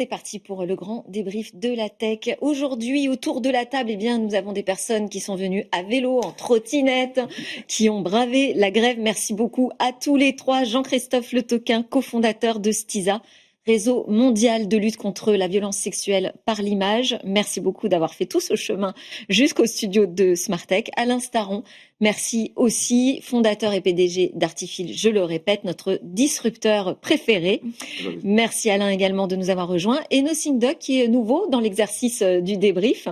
C'est parti pour le grand débrief de la tech. Aujourd'hui, autour de la table, nous avons des personnes qui sont venues à vélo, en trottinette, qui ont bravé la grève. Merci beaucoup à tous les trois. Jean-Christophe Le Toquin, cofondateur de Stiza, réseau mondial de lutte contre la violence sexuelle par l'image. Merci beaucoup d'avoir fait tout ce chemin jusqu'au studio de Smartech. Alain Staron, merci aussi, fondateur et PDG d'Artifil, je le répète, notre disrupteur préféré. Merci Alain également de nous avoir rejoints. Et Nothing Duck qui est nouveau dans l'exercice du débrief.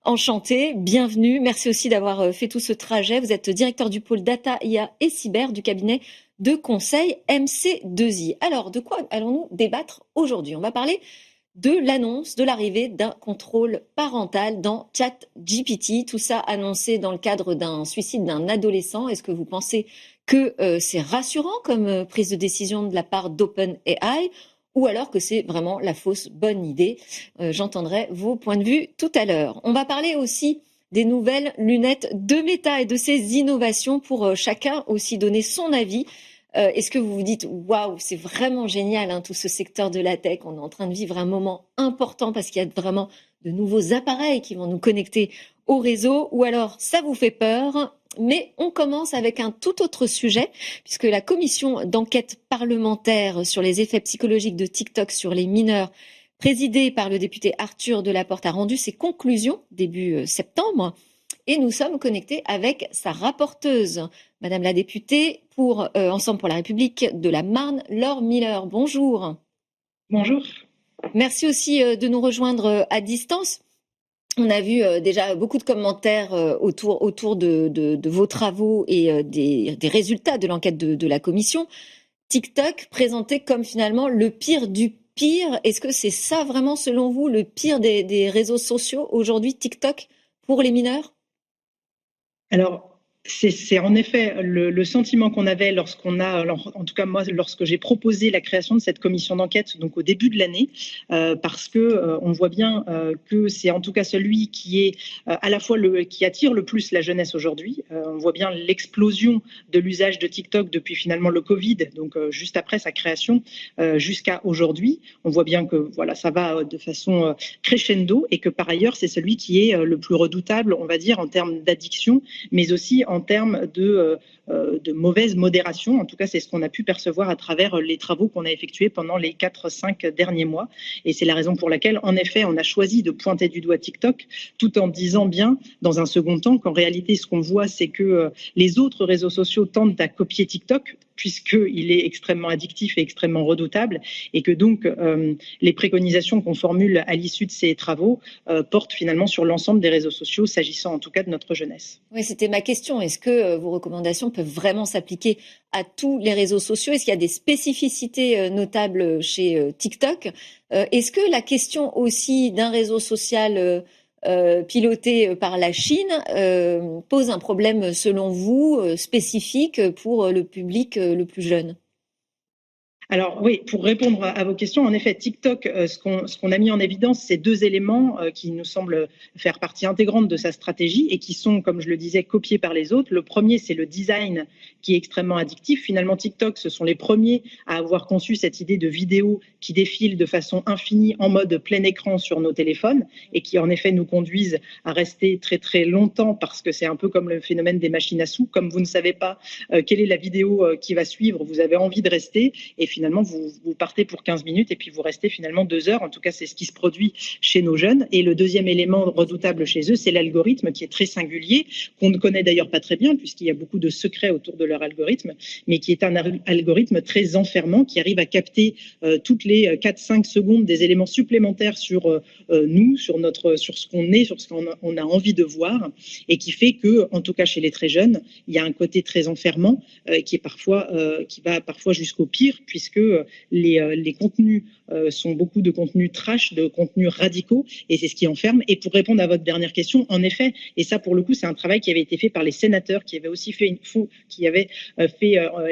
Enchanté, bienvenue. Merci aussi d'avoir fait tout ce trajet. Vous êtes directeur du pôle Data, IA et Cyber du cabinet de conseil MC2I. Alors, de quoi allons-nous débattre aujourd'hui? On va parler de l'annonce de l'arrivée d'un contrôle parental dans ChatGPT. Tout ça annoncé dans le cadre d'un suicide d'un adolescent. Est-ce que vous pensez que c'est rassurant comme prise de décision de la part d'OpenAI ou alors que c'est vraiment la fausse bonne idée? J'entendrai vos points de vue tout à l'heure. On va parler aussi des nouvelles lunettes de Meta et de ses innovations pour chacun aussi donner son avis. Est-ce que vous vous dites waouh, c'est vraiment génial tout ce secteur de la tech, on est en train de vivre un moment important parce qu'il y a vraiment de nouveaux appareils qui vont nous connecter au réseau, ou alors ça vous fait peur? Mais on commence avec un tout autre sujet, puisque la commission d'enquête parlementaire sur les effets psychologiques de TikTok sur les mineurs, présidée par le député Arthur Delaporte, a rendu ses conclusions début septembre. Et nous sommes connectés avec sa rapporteuse, Madame la députée pour Ensemble pour la République de la Marne, Laure Miller. Bonjour. Bonjour. Merci aussi de nous rejoindre à distance. On a vu déjà beaucoup de commentaires autour de vos travaux et des résultats de l'enquête de la commission. TikTok présenté comme finalement le pire du pire. Est-ce que c'est ça vraiment, selon vous, le pire des réseaux sociaux aujourd'hui, TikTok, pour les mineurs? Alors, c'est en effet le sentiment qu'on avait en tout cas moi, lorsque j'ai proposé la création de cette commission d'enquête, donc au début de l'année, parce que on voit bien que c'est en tout cas celui qui est à la fois qui attire le plus la jeunesse aujourd'hui. On voit bien l'explosion de l'usage de TikTok depuis finalement le Covid, donc juste après sa création jusqu'à aujourd'hui. On voit bien que voilà, ça va de façon crescendo et que par ailleurs c'est celui qui est le plus redoutable, on va dire, en termes d'addiction, mais aussi en termes de mauvaise modération. En tout cas, c'est ce qu'on a pu percevoir à travers les travaux qu'on a effectués pendant les 4-5 derniers mois. Et c'est la raison pour laquelle, en effet, on a choisi de pointer du doigt TikTok, tout en disant bien, dans un second temps, qu'en réalité, ce qu'on voit, c'est que les autres réseaux sociaux tentent à copier TikTok, puisqu'il est extrêmement addictif et extrêmement redoutable, et que donc les préconisations qu'on formule à l'issue de ces travaux portent finalement sur l'ensemble des réseaux sociaux, s'agissant en tout cas de notre jeunesse. Oui, c'était ma question. Est-ce que vos recommandations peuvent vraiment s'appliquer à tous les réseaux sociaux? Est-ce qu'il y a des spécificités notables chez TikTok? Est-ce que la question aussi d'un réseau social piloté par la Chine pose un problème, selon vous, spécifique pour le public le plus jeune? Alors oui, pour répondre à vos questions, en effet, TikTok, ce qu'on a mis en évidence, c'est deux éléments qui nous semblent faire partie intégrante de sa stratégie et qui sont, comme je le disais, copiés par les autres. Le premier, c'est le design qui est extrêmement addictif. Finalement, TikTok, ce sont les premiers à avoir conçu cette idée de vidéo qui défile de façon infinie en mode plein écran sur nos téléphones et qui, en effet, nous conduisent à rester très, très longtemps parce que c'est un peu comme le phénomène des machines à sous. Comme vous ne savez pas quelle est la vidéo qui va suivre, vous avez envie de rester et finalement, vous partez pour 15 minutes et puis vous restez finalement 2 heures. En tout cas, c'est ce qui se produit chez nos jeunes. Et le deuxième élément redoutable chez eux, c'est l'algorithme qui est très singulier, qu'on ne connaît d'ailleurs pas très bien puisqu'il y a beaucoup de secrets autour de leur algorithme, mais qui est un algorithme très enfermant qui arrive à capter toutes les 4-5 secondes des éléments supplémentaires sur nous, sur ce qu'on est, sur ce qu'on a envie de voir et qui fait que, en tout cas chez les très jeunes, il y a un côté très enfermant qui va parfois jusqu'au pire puisque les contenus sont beaucoup de contenus trash, de contenus radicaux, et c'est ce qui enferme. Et pour répondre à votre dernière question, en effet, et ça pour le coup, c'est un travail qui avait été fait par les sénateurs, qui avaient aussi fait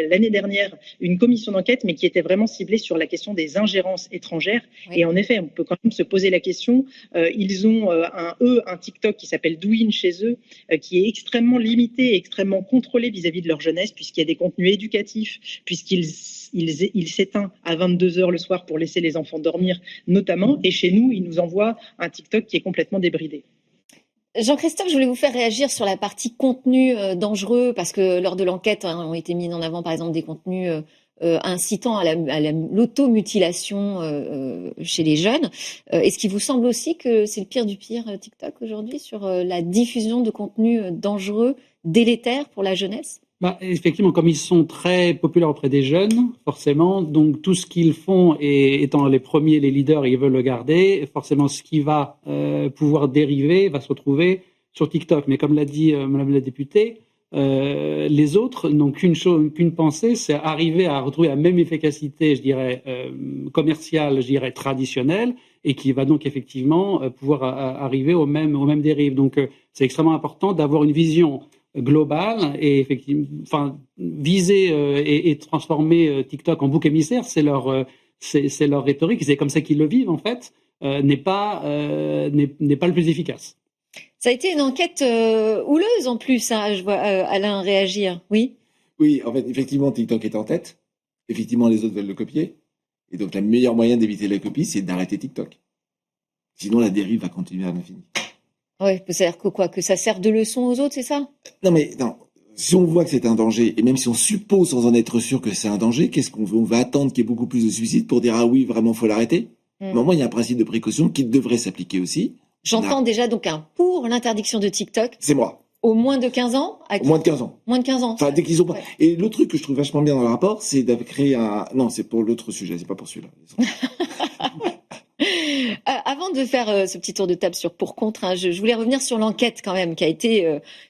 l'année dernière une commission d'enquête, mais qui était vraiment ciblée sur la question des ingérences étrangères. Oui. Et en effet, on peut quand même se poser la question. Ils ont un TikTok qui s'appelle Douyin chez eux, qui est extrêmement limité et extrêmement contrôlé vis-à-vis de leur jeunesse, puisqu'il y a des contenus éducatifs, puisqu'ils il s'éteint à 22h le soir pour laisser les enfants dormir notamment. Et chez nous, il nous envoie un TikTok qui est complètement débridé. Jean-Christophe, je voulais vous faire réagir sur la partie contenu dangereux, parce que lors de l'enquête ont été mis en avant, par exemple, des contenus incitant à l'automutilation chez les jeunes. Est-ce qu'il vous semble aussi que c'est le pire du pire, TikTok, aujourd'hui, sur la diffusion de contenus dangereux, délétères pour la jeunesse ? Effectivement, comme ils sont très populaires auprès des jeunes, forcément, donc tout ce qu'ils font, et étant les premiers, les leaders, ils veulent le garder, forcément ce qui va pouvoir dériver va se retrouver sur TikTok. Mais comme l'a dit Madame la députée, les autres n'ont qu'une pensée, c'est arriver à retrouver la même efficacité, je dirais, commerciale, je dirais, traditionnelle, et qui va donc effectivement pouvoir arriver aux mêmes dérives. Donc c'est extrêmement important d'avoir une vision globale et effectivement, viser et transformer TikTok en bouc émissaire, c'est leur rhétorique, c'est comme ça qu'ils le vivent en fait, n'est pas le plus efficace. Ça a été une enquête houleuse en plus, hein, je vois Alain réagir. Oui. Oui, en fait, effectivement, TikTok est en tête. Effectivement, les autres veulent le copier. Et donc, le meilleur moyen d'éviter la copie, c'est d'arrêter TikTok. Sinon, la dérive va continuer à l'infini. Oui, c'est-à-dire que quoi, que ça sert de leçon aux autres, c'est ça ? Non. Si on voit que c'est un danger, et même si on suppose sans en être sûr que c'est un danger, qu'est-ce qu'on veut ? On va attendre qu'il y ait beaucoup plus de suicides pour dire « Ah oui, vraiment, il faut l'arrêter ». Moi, il y a un principe de précaution qui devrait s'appliquer aussi. J'entends déjà donc pour l'interdiction de TikTok. C'est moi. Au moins de 15 ans ? Au moins de 15 ans. Moins de 15 ans. Enfin, dès qu'ils ont pas. Ouais. Et l'autre truc que je trouve vachement bien dans le rapport, c'est d'avoir créé un. Non, c'est pour l'autre sujet, c'est pas pour celui-là. Avant de faire ce petit tour de table sur pour-contre, hein, je voulais revenir sur l'enquête quand même, qui a été,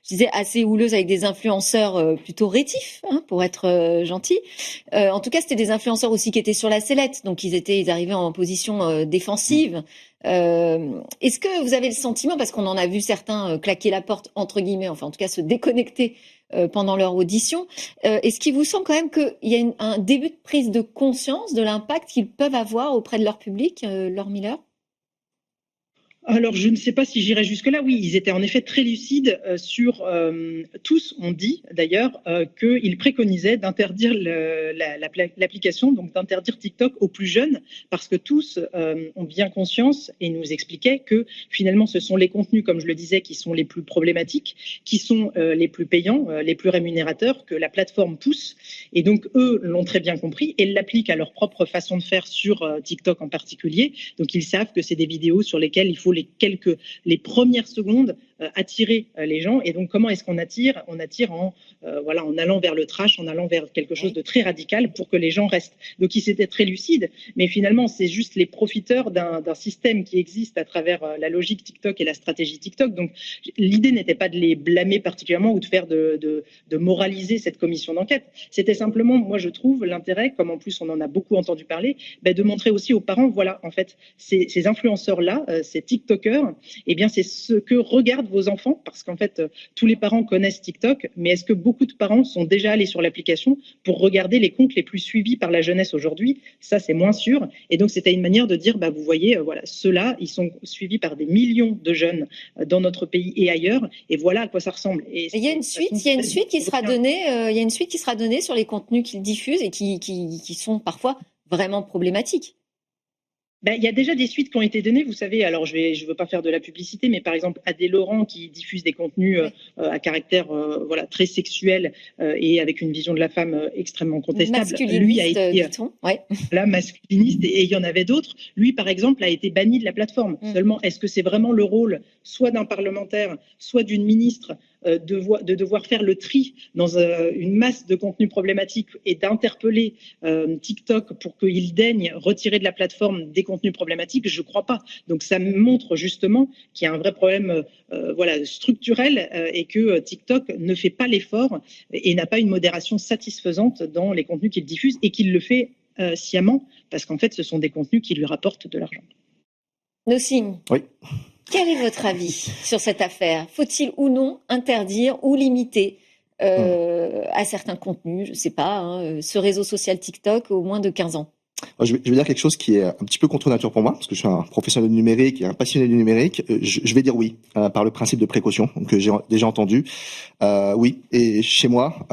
je disais, assez houleuse avec des influenceurs plutôt rétifs, hein, pour être gentil. En tout cas, c'était des influenceurs aussi qui étaient sur la sellette, donc ils arrivaient en position défensive. Est-ce que vous avez le sentiment, parce qu'on en a vu certains claquer la porte, entre guillemets, enfin en tout cas se déconnecter pendant leur audition, est-ce qu'il vous semble quand même qu'il y a un début de prise de conscience de l'impact qu'ils peuvent avoir auprès de leur public, Laure Miller ? Alors, je ne sais pas si j'irai jusque-là. Oui, ils étaient en effet très lucides sur... tous ont dit, d'ailleurs, qu'ils préconisaient d'interdire l'application, donc d'interdire TikTok aux plus jeunes, parce que tous ont bien conscience et nous expliquaient que, finalement, ce sont les contenus, comme je le disais, qui sont les plus problématiques, qui sont les plus payants, les plus rémunérateurs, que la plateforme pousse. Et donc, eux l'ont très bien compris et l'appliquent à leur propre façon de faire sur TikTok en particulier. Donc, ils savent que c'est des vidéos sur lesquelles il faut les premières secondes attirer les gens. Et donc, comment est-ce qu'on attire ? On attire en allant vers le trash, en allant vers quelque chose de très radical pour que les gens restent. Donc, ils étaient très lucides, mais finalement, c'est juste les profiteurs d'un système qui existe à travers la logique TikTok et la stratégie TikTok. Donc, l'idée n'était pas de les blâmer particulièrement ou de faire de moraliser cette commission d'enquête. C'était simplement, moi, je trouve, l'intérêt, comme en plus on en a beaucoup entendu parler, de montrer aussi aux parents, voilà, en fait, ces influenceurs-là, ces TikTokers, eh bien, c'est ce que regardent vos enfants, parce qu'en fait, tous les parents connaissent TikTok, mais est-ce que beaucoup de parents sont déjà allés sur l'application pour regarder les comptes les plus suivis par la jeunesse aujourd'hui ? Ça, c'est moins sûr. Et donc, c'était une manière de dire, vous voyez, voilà, ceux-là, ils sont suivis par des millions de jeunes dans notre pays et ailleurs, et voilà à quoi ça ressemble. Et il y a une suite qui sera donnée sur les contenus qu'ils diffusent et qui sont parfois vraiment problématiques. Il y a déjà des suites qui ont été données, vous savez. Alors, je veux pas faire de la publicité, mais par exemple, Adé Laurent qui diffuse des contenus à caractère très sexuel et avec une vision de la femme extrêmement contestable. Lui a été masculiniste et il y en avait d'autres. Lui, par exemple, a été banni de la plateforme. Seulement, est-ce que c'est vraiment le rôle soit d'un parlementaire, soit d'une ministre de devoir faire le tri dans une masse de contenus problématiques et d'interpeller TikTok pour qu'il daigne retirer de la plateforme des contenus problématiques? Je ne crois pas. Donc ça montre justement qu'il y a un vrai problème structurel et que TikTok ne fait pas l'effort et n'a pas une modération satisfaisante dans les contenus qu'il diffuse et qu'il le fait sciemment parce qu'en fait ce sont des contenus qui lui rapportent de l'argent. Nossim. Oui. Quel est votre avis sur cette affaire ? Faut-il ou non interdire ou limiter à certains contenus, je ne sais pas, ce réseau social TikTok au moins de 15 ans ? Je vais dire quelque chose qui est un petit peu contre nature pour moi, parce que je suis un professionnel du numérique et un passionné du numérique. Je vais dire oui, par le principe de précaution que j'ai déjà entendu. Oui, et chez moi,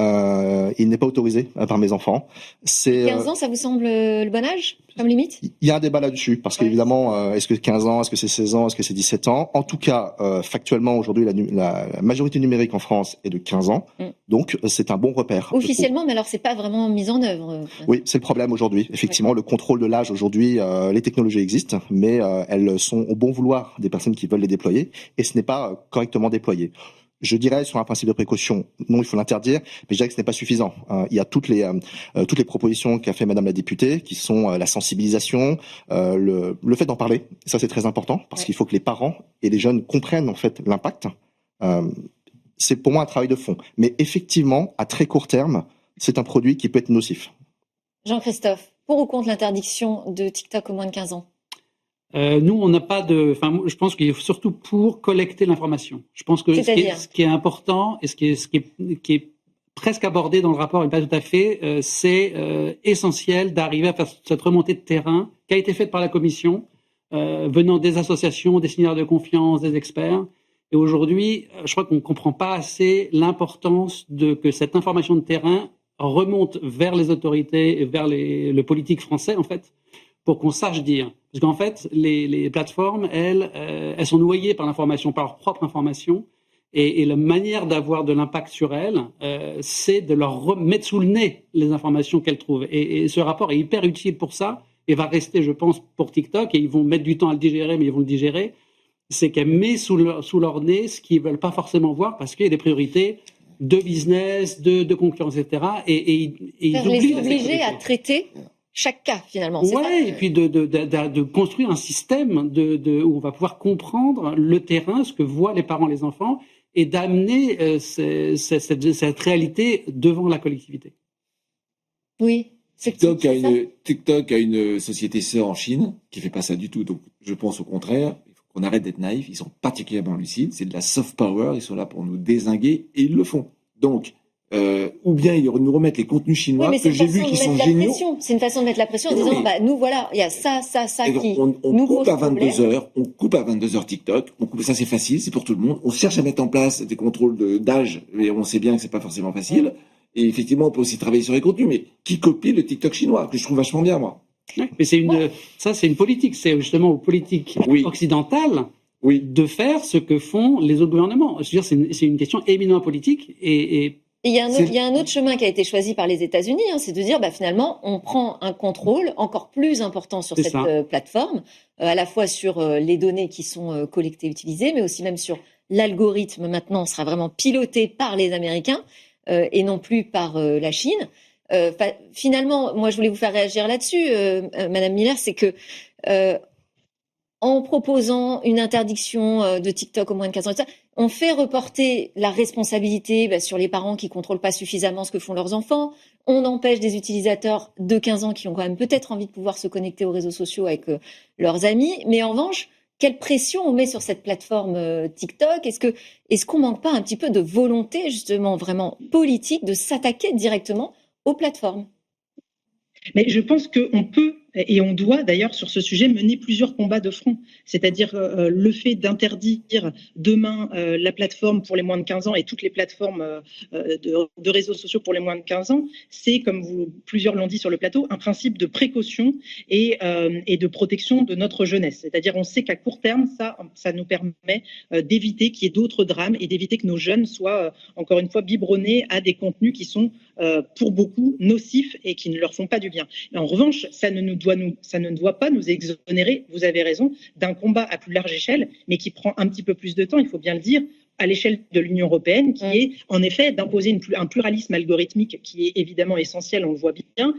il n'est pas autorisé par mes enfants. 15 ans, ça vous semble le bon âge comme limite? Il y a un débat là-dessus, parce qu'évidemment, est-ce que 15 ans, est-ce que c'est 16 ans, est-ce que c'est 17 ans? En tout cas, factuellement, aujourd'hui, la majorité numérique en France est de 15 ans, donc c'est un bon repère. Officiellement, mais alors c'est pas vraiment mis en œuvre. Oui, c'est le problème aujourd'hui. Effectivement, le contrôle de l'âge aujourd'hui, les technologies existent, mais elles sont au bon vouloir des personnes qui veulent les déployer, et ce n'est pas correctement déployé. Je dirais, sur un principe de précaution, non, il faut l'interdire, mais je dirais que ce n'est pas suffisant. Il y a toutes les propositions qu'a fait Madame la députée, qui sont la sensibilisation, le fait d'en parler. Ça, c'est très important, parce qu'il faut que les parents et les jeunes comprennent en fait l'impact. C'est pour moi un travail de fond. Mais effectivement, à très court terme, c'est un produit qui peut être nocif. Jean-Christophe, pour ou contre l'interdiction de TikTok aux moins de 15 ans? Nous, on n'a pas de. Enfin, je pense qu'il est surtout pour collecter l'information. Je pense que ce qui est important et ce qui est presque abordé dans le rapport, et pas tout à fait, c'est essentiel d'arriver à faire cette remontée de terrain qui a été faite par la Commission, venant des associations, des signataires de confiance, des experts. Et aujourd'hui, je crois qu'on ne comprend pas assez l'importance que cette information de terrain remonte vers les autorités et vers le politique français, en fait, pour qu'on sache dire. Parce qu'en fait, les plateformes, elles sont noyées par l'information, par leur propre information. Et la manière d'avoir de l'impact sur elles, c'est de leur remettre sous le nez les informations qu'elles trouvent. Et ce rapport est hyper utile pour ça et va rester, je pense, pour TikTok. Et ils vont mettre du temps à le digérer, mais ils vont le digérer. C'est qu'elle met sous leur nez ce qu'ils ne veulent pas forcément voir parce qu'il y a des priorités de business, de concurrence, etc. Et ils les obliger à traiter chaque cas, finalement. Et puis de construire un système où on va pouvoir comprendre le terrain, ce que voient les parents, les enfants, et d'amener cette réalité devant la collectivité. Oui. TikTok a une société sœur en Chine qui fait pas ça du tout. Donc, je pense au contraire, il faut qu'on arrête d'être naïf. Ils sont particulièrement lucides. C'est de la soft power. Ils sont là pour nous dézinguer et ils le font. Donc, ou bien ils nous remettent les contenus chinois que j'ai vus qui sont géniaux. C'est une façon de mettre la pression en disant, nous voilà, il y a ça qui on coupe à 22h, on coupe à 22h TikTok, ça c'est facile, c'est pour tout le monde. On cherche à mettre en place des contrôles d'âge, mais on sait bien que c'est pas forcément facile. Et effectivement, on peut aussi travailler sur les contenus, mais qui copie le TikTok chinois, que je trouve vachement bien, moi. Mais c'est une politique, c'est justement aux politiques occidentales de faire ce que font les autres gouvernements. Je veux dire, c'est une question éminemment politique et il y a un autre chemin qui a été choisi par les États-Unis, c'est de dire finalement on prend un contrôle encore plus important sur cette plateforme, à la fois sur les données qui sont collectées et utilisées, mais aussi même sur l'algorithme maintenant sera vraiment piloté par les Américains et non plus par la Chine. Finalement, moi je voulais vous faire réagir là-dessus, Madame Miller, c'est que en proposant une interdiction de TikTok aux moins de 15 ans, on fait reporter la responsabilité sur les parents qui contrôlent pas suffisamment ce que font leurs enfants. On empêche des utilisateurs de 15 ans qui ont quand même peut-être envie de pouvoir se connecter aux réseaux sociaux avec leurs amis. Mais en revanche, quelle pression on met sur cette plateforme TikTok? Est-ce qu'on manque pas un petit peu de volonté justement vraiment politique de s'attaquer directement aux plateformes? Mais je pense qu'on peut et on doit d'ailleurs sur ce sujet mener plusieurs combats de front. C'est-à-dire le fait d'interdire demain la plateforme pour les moins de 15 ans et toutes les plateformes de réseaux sociaux pour les moins de 15 ans, c'est, comme plusieurs l'ont dit sur le plateau, un principe de précaution et de protection de notre jeunesse. C'est-à-dire on sait qu'à court terme, ça nous permet d'éviter qu'il y ait d'autres drames et d'éviter que nos jeunes soient, encore une fois, biberonnés à des contenus qui sont pour beaucoup nocifs et qui ne leur font pas du bien. Et en revanche, ça ne doit pas nous exonérer, vous avez raison, d'un combat à plus large échelle, mais qui prend un petit peu plus de temps, il faut bien le dire, à l'échelle de l'Union européenne, qui est en effet d'imposer un pluralisme algorithmique qui est évidemment essentiel, on le voit bien,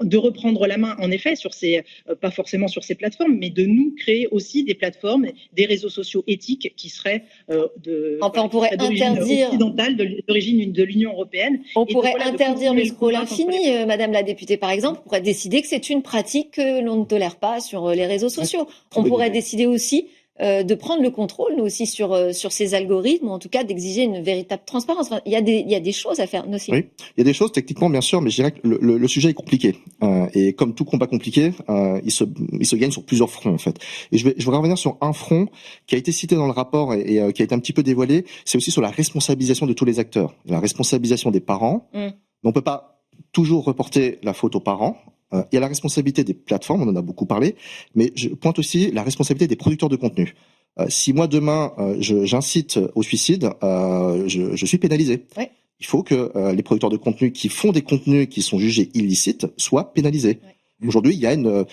de reprendre la main en effet sur pas forcément sur ces plateformes, mais de nous créer aussi des plateformes, des réseaux sociaux éthiques qui seraient on pourrait interdire occidentale, d'origine de l'Union européenne. On pourrait interdire le scroll infini, Madame la députée par exemple, on pourrait décider que c'est une pratique que l'on ne tolère pas sur les réseaux sociaux. On pourrait décider aussi de prendre le contrôle, nous aussi, sur ces algorithmes, ou en tout cas d'exiger une véritable transparence. Enfin, il y a des choses à faire, aussi. Oui, il y a des choses techniquement, bien sûr, mais je dirais que le sujet est compliqué. Et comme tout combat compliqué, il se gagne sur plusieurs fronts, en fait. Et je voudrais revenir sur un front qui a été cité dans le rapport et qui a été un petit peu dévoilé. C'est aussi sur la responsabilisation de tous les acteurs, la responsabilisation des parents. On peut pas toujours reporter la faute aux parents. Il y a la responsabilité des plateformes, on en a beaucoup parlé, mais je pointe aussi la responsabilité des producteurs de contenu. Si moi demain j'incite au suicide, je suis pénalisé. Ouais. Il faut que les producteurs de contenu qui font des contenus qui sont jugés illicites soient pénalisés. Ouais. Aujourd'hui, il y a une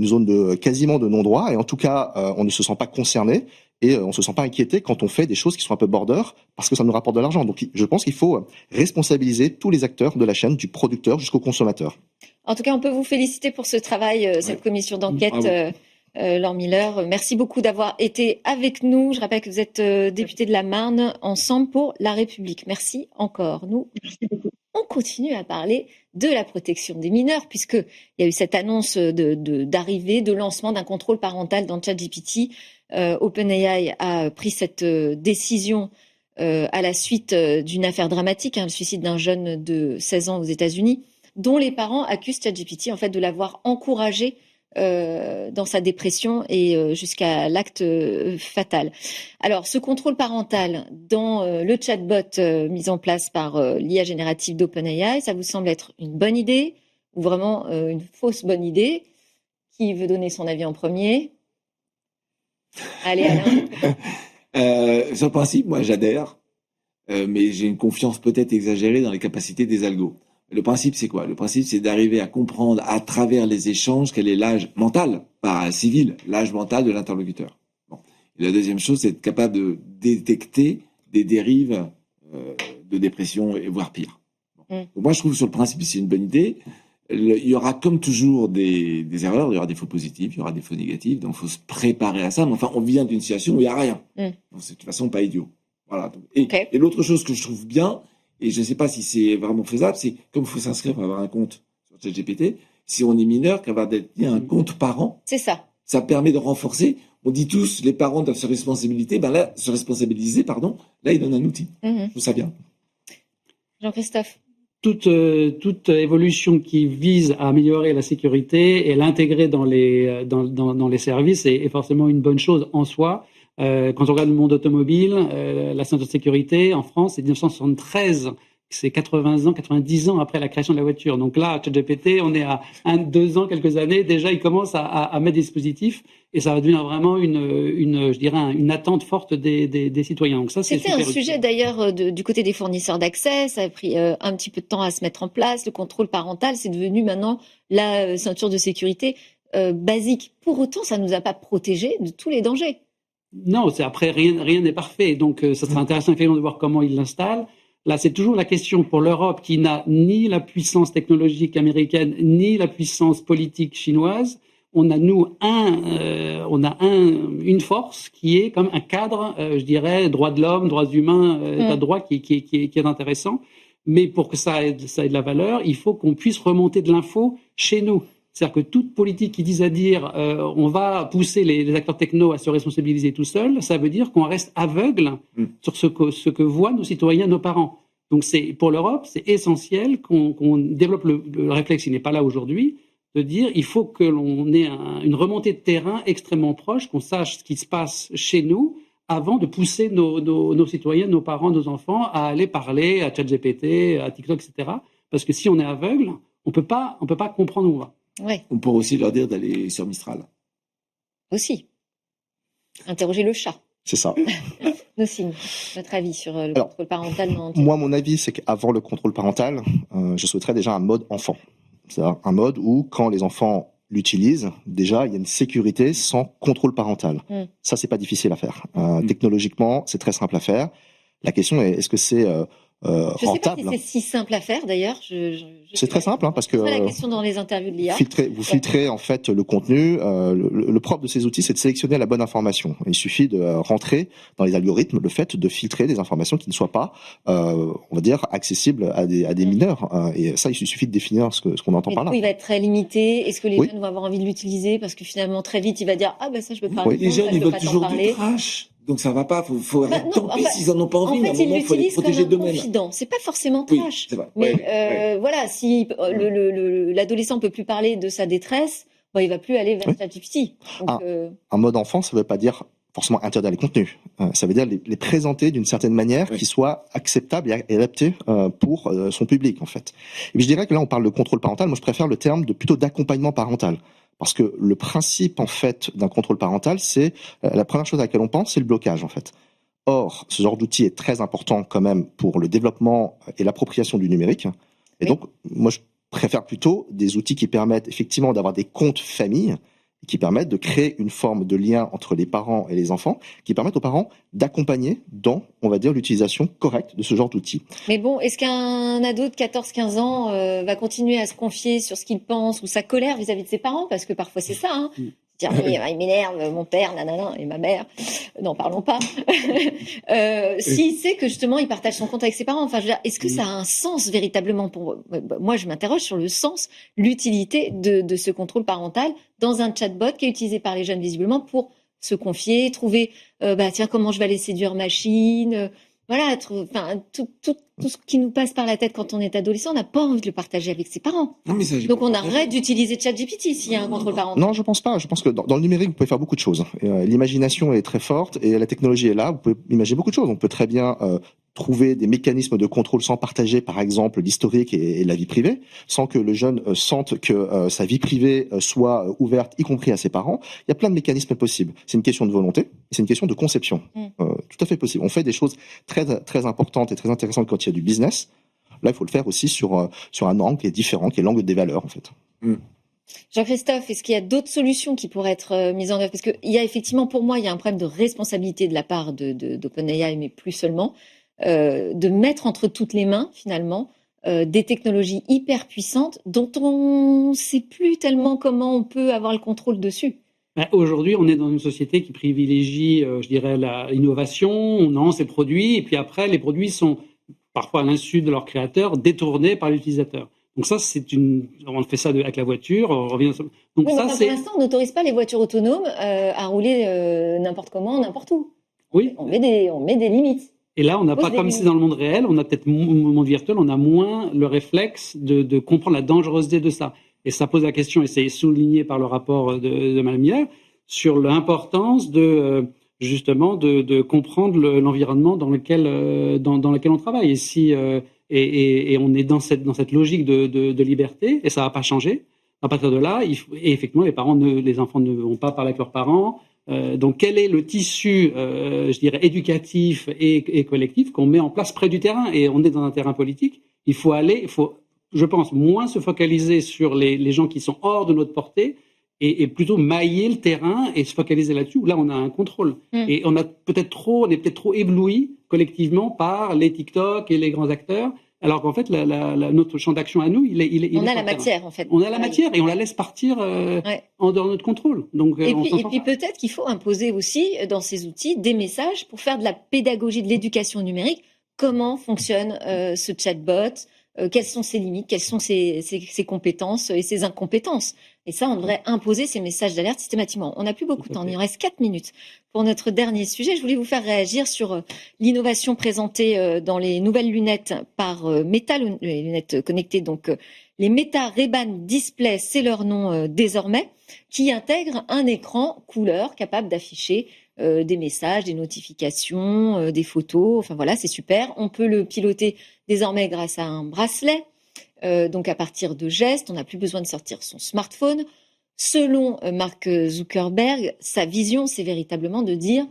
zone quasiment de non-droit, et en tout cas, on ne se sent pas concerné. Et on se sent pas inquiété quand on fait des choses qui sont un peu border, parce que ça nous rapporte de l'argent. Donc je pense qu'il faut responsabiliser tous les acteurs de la chaîne, du producteur jusqu'au consommateur. En tout cas, on peut vous féliciter pour ce travail, cette commission d'enquête, Laure Miller. Merci beaucoup d'avoir été avec nous. Je rappelle que vous êtes député de la Marne, Ensemble pour la République. Merci encore. Merci beaucoup. On continue à parler de la protection des mineurs, puisqu'il y a eu cette annonce d'arrivée, de lancement d'un contrôle parental dans ChatGPT. OpenAI a pris cette décision à la suite d'une affaire dramatique, le suicide d'un jeune de 16 ans aux États-Unis, dont les parents accusent ChatGPT en fait de l'avoir encouragé dans sa dépression et jusqu'à l'acte fatal. Alors, ce contrôle parental dans le chatbot mis en place par l'IA générative d'OpenAI, ça vous semble être une bonne idée ou vraiment une fausse bonne idée? Qui veut donner son avis en premier? Allez, Alain. Sur le principe, moi, j'adhère, mais j'ai une confiance peut-être exagérée dans les capacités des algos. Le principe, c'est quoi? Le principe, c'est d'arriver à comprendre à travers les échanges quel est l'âge mental, pas civil, l'âge mental de l'interlocuteur. Bon. Et la deuxième chose, c'est être capable de détecter des dérives de dépression, et voire pire. Bon. Donc moi, je trouve que sur le principe, c'est une bonne idée. Il y aura comme toujours des erreurs, il y aura des faux positifs, il y aura des faux négatifs, donc il faut se préparer à ça. Mais enfin, on vient d'une situation où il n'y a rien. Donc c'est de toute façon pas idiot. Voilà. Et l'autre chose que je trouve bien, et je ne sais pas si c'est vraiment faisable, c'est comme il faut s'inscrire pour avoir un compte sur ChatGPT, si on est mineur, qu'avoir un compte parent, c'est ça. Ça permet de renforcer. On dit tous, les parents doivent se responsabiliser. Là, là, ils donnent un outil. Je trouve ça bien. Jean-Christophe. Toute évolution qui vise à améliorer la sécurité et l'intégrer dans les services est forcément une bonne chose en soi. Quand on regarde le monde automobile, la ceinture de sécurité en France, c'est 1973. C'est 90 ans après la création de la voiture. Donc là, ChatGPT, on est à 2 ans, quelques années. Déjà, ils commencent à mettre des dispositifs et ça va devenir vraiment une attente forte des citoyens. Donc ça, c'était un sujet d'ailleurs du côté des fournisseurs d'accès. Ça a pris un petit peu de temps à se mettre en place. Le contrôle parental, c'est devenu maintenant la ceinture de sécurité basique. Pour autant, ça nous a pas protégés de tous les dangers. Non, après, rien n'est parfait. Donc, ça sera intéressant effectivement de voir comment ils l'installent. Là, c'est toujours la question pour l'Europe qui n'a ni la puissance technologique américaine, ni la puissance politique chinoise. On a, une force qui est comme un cadre, je dirais, droits de l'homme, droits humains, état de droit qui est intéressant. Mais pour que ça ait de la valeur, il faut qu'on puisse remonter de l'info chez nous. C'est-à-dire que toute politique qui dise on va pousser les acteurs techno à se responsabiliser tout seuls, ça veut dire qu'on reste aveugle sur ce que voient nos citoyens, nos parents. Donc pour l'Europe, c'est essentiel qu'on développe le réflexe, il n'est pas là aujourd'hui, de dire il faut que l'on ait une remontée de terrain extrêmement proche, qu'on sache ce qui se passe chez nous avant de pousser nos citoyens, nos parents, nos enfants à aller parler à ChatGPT, à TikTok, etc. Parce que si on est aveugle, on peut pas comprendre où on va. Ouais. On pourrait aussi leur dire d'aller sur Mistral. Aussi. Interroger le chat. C'est ça. Nocine, votre avis sur le contrôle parental? Moi, mon avis, c'est qu'avant le contrôle parental, je souhaiterais déjà un mode enfant. C'est-à-dire un mode où, quand les enfants l'utilisent, déjà, il y a une sécurité sans contrôle parental. Ça, c'est pas difficile à faire. Technologiquement, c'est très simple à faire. La question est, est-ce que c'est Je ne sais pas rentable. si c'est si simple à faire d'ailleurs. C'est très simple, parce que la question dans les interviews de l'IA. vous filtrez en fait le contenu. Le propre de ces outils, c'est de sélectionner la bonne information. Il suffit de rentrer dans les algorithmes le fait de filtrer des informations qui ne soient pas, on va dire, accessibles à des mineurs. Et ça, il suffit de définir ce qu'on entend par là. Il va être très limité. Est-ce que les jeunes vont avoir envie de l'utiliser? Parce que finalement, très vite, il va dire ça, je peux pas. Les jeunes, ils veulent toujours du trash. Donc ça va pas, faut tant pis s'ils en ont pas envie, mais à un moment, faut les protéger d'eux-mêmes. Confident. C'est pas forcément trash. C'est vrai. Mais voilà, si l'adolescent peut plus parler de sa détresse, il va plus aller vers ChatGPT. Un mode enfant, ça veut pas dire forcément interdire les contenus. Ça veut dire les présenter d'une certaine manière qui soit acceptable et adaptée pour son public, en fait. Et puis, je dirais que là, on parle de contrôle parental. Moi, je préfère le terme plutôt d'accompagnement parental. Parce que le principe, en fait, d'un contrôle parental, c'est la première chose à laquelle on pense, c'est le blocage, en fait. Or, ce genre d'outil est très important quand même pour le développement et l'appropriation du numérique. Et donc, moi, je préfère plutôt des outils qui permettent effectivement d'avoir des comptes famille, qui permettent de créer une forme de lien entre les parents et les enfants, qui permettent aux parents d'accompagner dans, on va dire, l'utilisation correcte de ce genre d'outils. Mais bon, est-ce qu'un ado de 14-15 ans va continuer à se confier sur ce qu'il pense ou sa colère vis-à-vis de ses parents? Parce que parfois c'est ça, hein. Dire, il m'énerve, mon père, nanana, et ma mère. N'en parlons pas. S'il sait que justement il partage son compte avec ses parents, enfin, je veux dire, est-ce que ça a un sens véritablement pour moi? Je m'interroge sur le sens, l'utilité de ce contrôle parental dans un chatbot qui est utilisé par les jeunes visiblement pour se confier, trouver, tiens, comment je vais aller séduire machine. Voilà, tout ce qui nous passe par la tête quand on est adolescent, on n'a pas envie de le partager avec ses parents. Non, mais ça, donc on arrête d'utiliser ChatGPT s'il y a un contrôle parental. Non, je pense pas. Je pense que dans le numérique, vous pouvez faire beaucoup de choses. L'imagination est très forte et la technologie est là. Vous pouvez imaginer beaucoup de choses. On peut très bien trouver des mécanismes de contrôle sans partager, par exemple, l'historique et la vie privée, sans que le jeune sente que sa vie privée soit ouverte, y compris à ses parents. Il y a plein de mécanismes possibles. C'est une question de volonté, c'est une question de conception. Tout à fait possible. On fait des choses très, très importantes et très intéressantes quand il y a du business. Là, il faut le faire aussi sur un angle qui est différent, qui est l'angle des valeurs, en fait. Jean-Christophe, est-ce qu'il y a d'autres solutions qui pourraient être mises en œuvre? Parce qu'il y a effectivement, pour moi, il y a un problème de responsabilité de la part d'OpenAI, mais plus seulement. De mettre entre toutes les mains, finalement, des technologies hyper puissantes dont on ne sait plus tellement comment on peut avoir le contrôle dessus. Aujourd'hui, on est dans une société qui privilégie, je dirais, l'innovation, on lance ses produits, et puis après, les produits sont, parfois à l'insu de leurs créateurs, détournés par l'utilisateur. Donc ça, on fait ça avec la voiture, on revient... Donc ça, pour l'instant, on n'autorise pas les voitures autonomes à rouler n'importe comment, n'importe où. Oui. On met des limites. Et là, on n'a pas, comme c'est dans le monde réel, on a peut-être, au monde virtuel, on a moins le réflexe de comprendre la dangerosité de ça. Et ça pose la question, et c'est souligné par le rapport de Mme Miller, sur l'importance justement de comprendre l'environnement dans lequel on travaille. Et si et on est dans cette logique de liberté, et ça va pas changer. À partir de là, et effectivement, les enfants ne vont pas parler avec leurs parents. Donc, quel est le tissu, je dirais, éducatif et collectif qu'on met en place près du terrain? Et on est dans un terrain politique. Il faut, je pense, moins se focaliser sur les gens qui sont hors de notre portée et plutôt mailler le terrain et se focaliser là-dessus, où là, on a un contrôle. Et on est peut-être trop ébloui collectivement par les TikTok et les grands acteurs. Alors qu'en fait, notre champ d'action à nous, il est on a la matière, en fait. On a la matière et on la laisse partir en dehors de notre contrôle. Donc, et puis peut-être qu'il faut imposer aussi dans ces outils des messages pour faire de la pédagogie de l'éducation numérique. Comment fonctionne ce chatbot? Quelles sont ses limites? Quelles sont ses compétences et ses incompétences? Et ça, on devrait imposer ces messages d'alerte systématiquement. On n'a plus beaucoup de temps. Il nous reste 4 minutes pour notre dernier sujet. Je voulais vous faire réagir sur l'innovation présentée dans les nouvelles lunettes par Meta, les lunettes connectées. Donc, les Meta Ray-Ban Display, c'est leur nom désormais, qui intègrent un écran couleur capable d'afficher des messages, des notifications, des photos. Enfin voilà, c'est super. On peut le piloter désormais grâce à un bracelet. Donc à partir de gestes, on n'a plus besoin de sortir son smartphone. Selon Mark Zuckerberg, sa vision, c'est véritablement de dire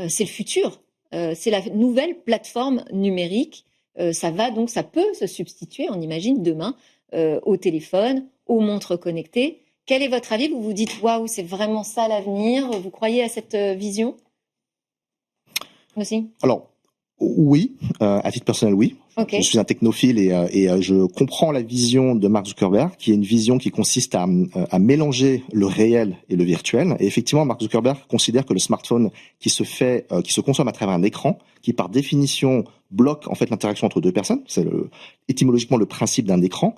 c'est le futur, c'est la nouvelle plateforme numérique. Ça peut se substituer, on imagine, demain au téléphone, aux montres connectées. Quel est votre avis? Vous vous dites waouh, c'est vraiment ça l'avenir? Vous croyez à cette vision aussi? Alors, Oui, à titre personnel, oui. Ok. Je suis un technophile et je comprends la vision de Mark Zuckerberg, qui est une vision qui consiste à mélanger le réel et le virtuel. Et effectivement, Mark Zuckerberg considère que le smartphone qui se consomme à travers un écran, qui par définition bloque en fait l'interaction entre deux personnes, c'est étymologiquement le principe d'un écran,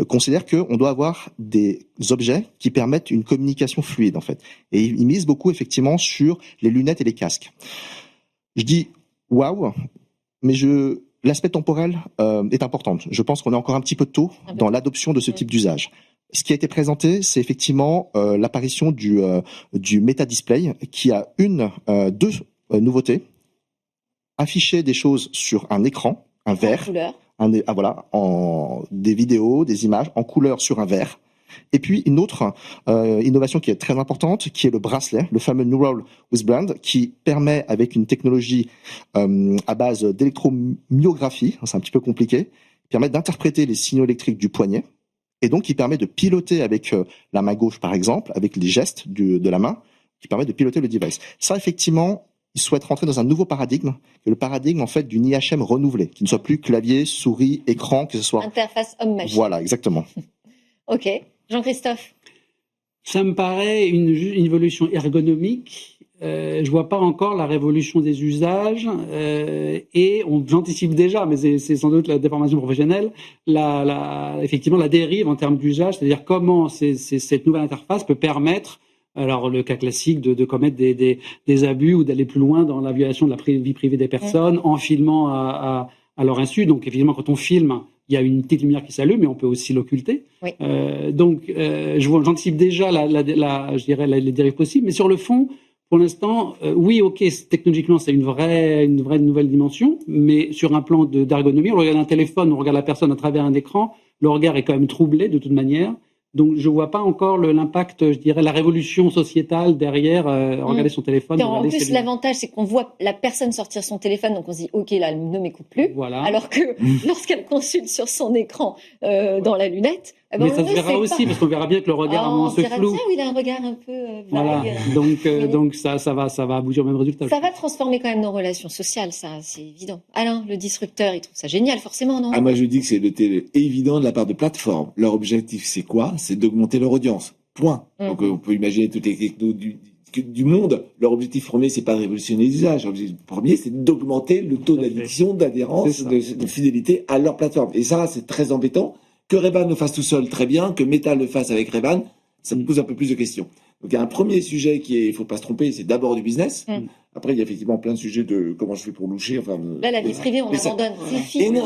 considère qu'on doit avoir des objets qui permettent une communication fluide en fait. Et il mise beaucoup effectivement sur les lunettes et les casques. Je dis waouh, mais l'aspect temporel est important. Je pense qu'on est encore un petit peu tôt dans l'adoption de ce type d'usage. Ce qui a été présenté, c'est effectivement l'apparition du Meta Display, qui a deux nouveautés. Afficher des choses sur un écran, un verre, des vidéos, des images en couleur sur un verre. Et puis une autre innovation qui est très importante, qui est le bracelet, le fameux Neural Wristband, qui permet, avec une technologie à base d'électromyographie, c'est un petit peu compliqué, permet d'interpréter les signaux électriques du poignet, et donc qui permet de piloter avec la main gauche par exemple, avec les gestes de la main, qui permet de piloter le device. Ça effectivement, ils souhaitent rentrer dans un nouveau paradigme, qui est le paradigme en fait d'une IHM renouvelée, qui ne soit plus clavier, souris, écran, que ce soit interface homme-machine. Voilà, exactement. Ok. Jean-Christophe? Ça me paraît une évolution ergonomique. Je vois pas encore la révolution des usages et j'anticipe déjà, mais c'est sans doute la déformation professionnelle, effectivement la dérive en termes d'usage, c'est-à-dire comment cette nouvelle interface peut permettre, alors le cas classique de commettre des abus ou d'aller plus loin dans la violation de la vie privée des personnes en filmant à leur insu. Donc effectivement, quand on filme, il y a une petite lumière qui s'allume, mais on peut aussi l'occulter. Oui. J'anticipe déjà je dirais les dérives possibles. Mais sur le fond, pour l'instant, oui, ok, technologiquement, c'est une vraie nouvelle dimension. Mais sur un plan d'ergonomie, on regarde un téléphone, on regarde la personne à travers un écran, le regard est quand même troublé de toute manière. Donc, je vois pas encore l'impact, je dirais, la révolution sociétale derrière regarder son téléphone. En plus, l'avantage, c'est qu'on voit la personne sortir son téléphone, donc on se dit, ok, là, elle ne m'écoute plus. Voilà. Alors que lorsqu'elle consulte sur son écran dans la lunette, mais ça se verra aussi, parce qu'on verra bien que le regard se floue. Tiens, il a un regard un peu voilà. Donc ça va aboutir au même résultat. Ça va transformer quand même nos relations sociales, ça, c'est évident. Alain, le disrupteur, il trouve ça génial, forcément, non? Moi, je dis que c'est évident de la part de plateformes. Leur objectif, c'est quoi? C'est d'augmenter leur audience. Point. Donc, on peut imaginer toutes les technos du monde. Leur objectif premier, c'est pas de révolutionner les usages. Leur objectif premier, c'est d'augmenter le taux d'addiction, d'adhérence, de fidélité à leur plateforme. Et ça, c'est très embêtant. Que Ray-Ban le fasse tout seul, très bien. Que Meta le fasse avec Ray-Ban, ça me pose un peu plus de questions. Donc, il y a un premier sujet il faut pas se tromper, c'est d'abord du business. Après, il y a effectivement plein de sujets de comment je fais pour loucher. Enfin, là, la vie privée, on abandonne.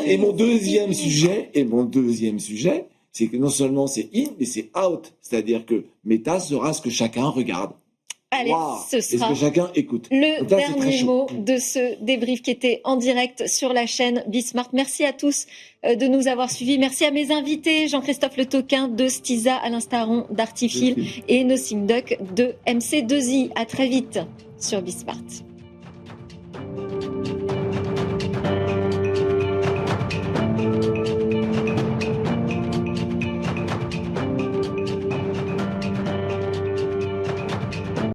Et mon deuxième sujet, c'est que non seulement c'est in, mais c'est out. C'est-à-dire que Meta sera ce que chacun regarde. Allez, ce sera ce que chacun écoute. Le dernier mot de ce débrief qui était en direct sur la chaîne Bismart. Merci à tous de nous avoir suivis. Merci à mes invités, Jean-Christophe Le Toquin de Stiza, Alain Staron d'Artifil et Nothing Duck de MC2I. À très vite sur Bismart.